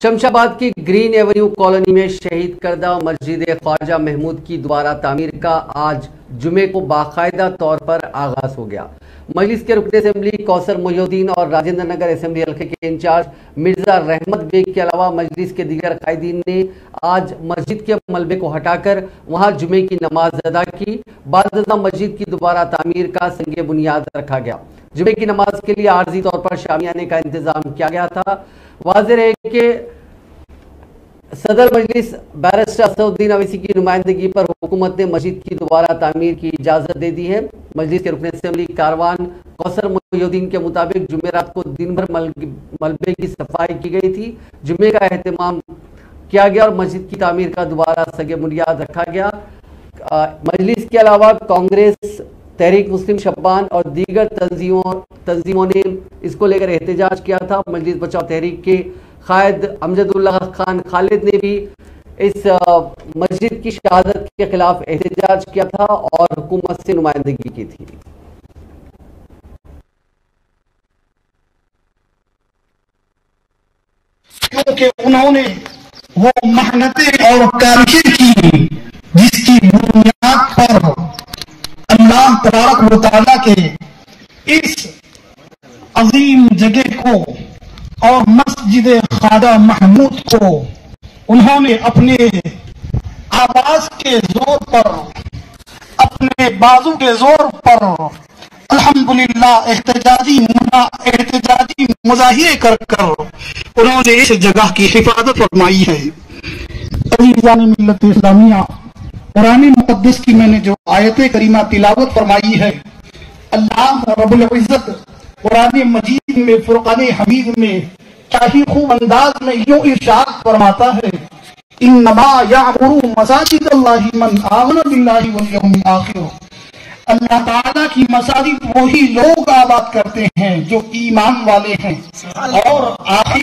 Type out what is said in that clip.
شمشاباد کی green avenue colony میں شہید کردہ مسجد خواجہ محمود کی دوبارہ تعمیر کا آج جمعے کو باقاعدہ طور پر آغاز ہو گیا۔ مجلس کے رکن اسمبلی کوثر محی الدین اور راجندر نگر اسمبلی حلقے کے انچارج مرزا رحمت بیگ کے علاوہ مجلس کے دیگر قائدین نے آج مسجد کے ملبے کو ہٹا کر وہاں جمعے کی نماز ادا کی۔ بعد ازاں مسجد کی دوبارہ تعمیر کا سنگ بنیاد رکھا گیا۔ جمعے کی نماز کے لیے عارضی طور پر شامیانے کا انتظام کیا گیا تھا۔ واضح ہے کہ صدر مجلس بیرسٹر اسد الدین اویسی کی نمائندگی پر حکومت نے مسجد کی دوبارہ تعمیر کی اجازت دے دی ہے۔ مجلس کے رکن اسمبلی کاروان کوثر محی الدین کے مطابق جمعرات کو دن بھر ملبے کی صفائی کی گئی تھی۔ جمعے کا اہتمام کیا گیا اور مسجد کی تعمیر کا دوبارہ سنگ بنیاد رکھا گیا۔ مجلس کے علاوہ کانگریس، تحریک مسلم شبان اور دیگر تنظیموں نے اس کو لے کر احتجاج کیا تھا۔ مجلس بچاؤ تحریک کے قائد امجد اللہ خان خالد نے بھی اس مسجد کی شہادت کے خلاف احتجاج کیا تھا اور حکومت سے نمائندگی کی تھی۔ کیونکہ انہوں نے وہ محنتیں اور کاوشیں کی جس کی بنیاد پر اللہ تبارک و تعالیٰ کے اس عظیم جگہ کو اور مسجد خواجہ محمود کو انہوں نے اپنے آواز کے زور پر، اپنے بازو کے زور پر الحمدللہ احتجاجی مظاہرے کر انہوں نے اس جگہ کی حفاظت فرمائی ہے۔ عزیزان ملت اسلامیہ، قرآن مقدس کی میں نے جو آیت کریمہ تلاوت فرمائی ہے، اللہ رب العزت قرآن مجید میں فرقان حمید میں چاہی خوب انداز میں یوں ارشاد فرماتا ہے، انما یعمر مساجد اللہ من آمن باللہ والیوم الآخر۔ اللہ تعالیٰ کی مساجد وہی لوگ آباد کرتے ہیں جو ایمان والے ہیں اور آخر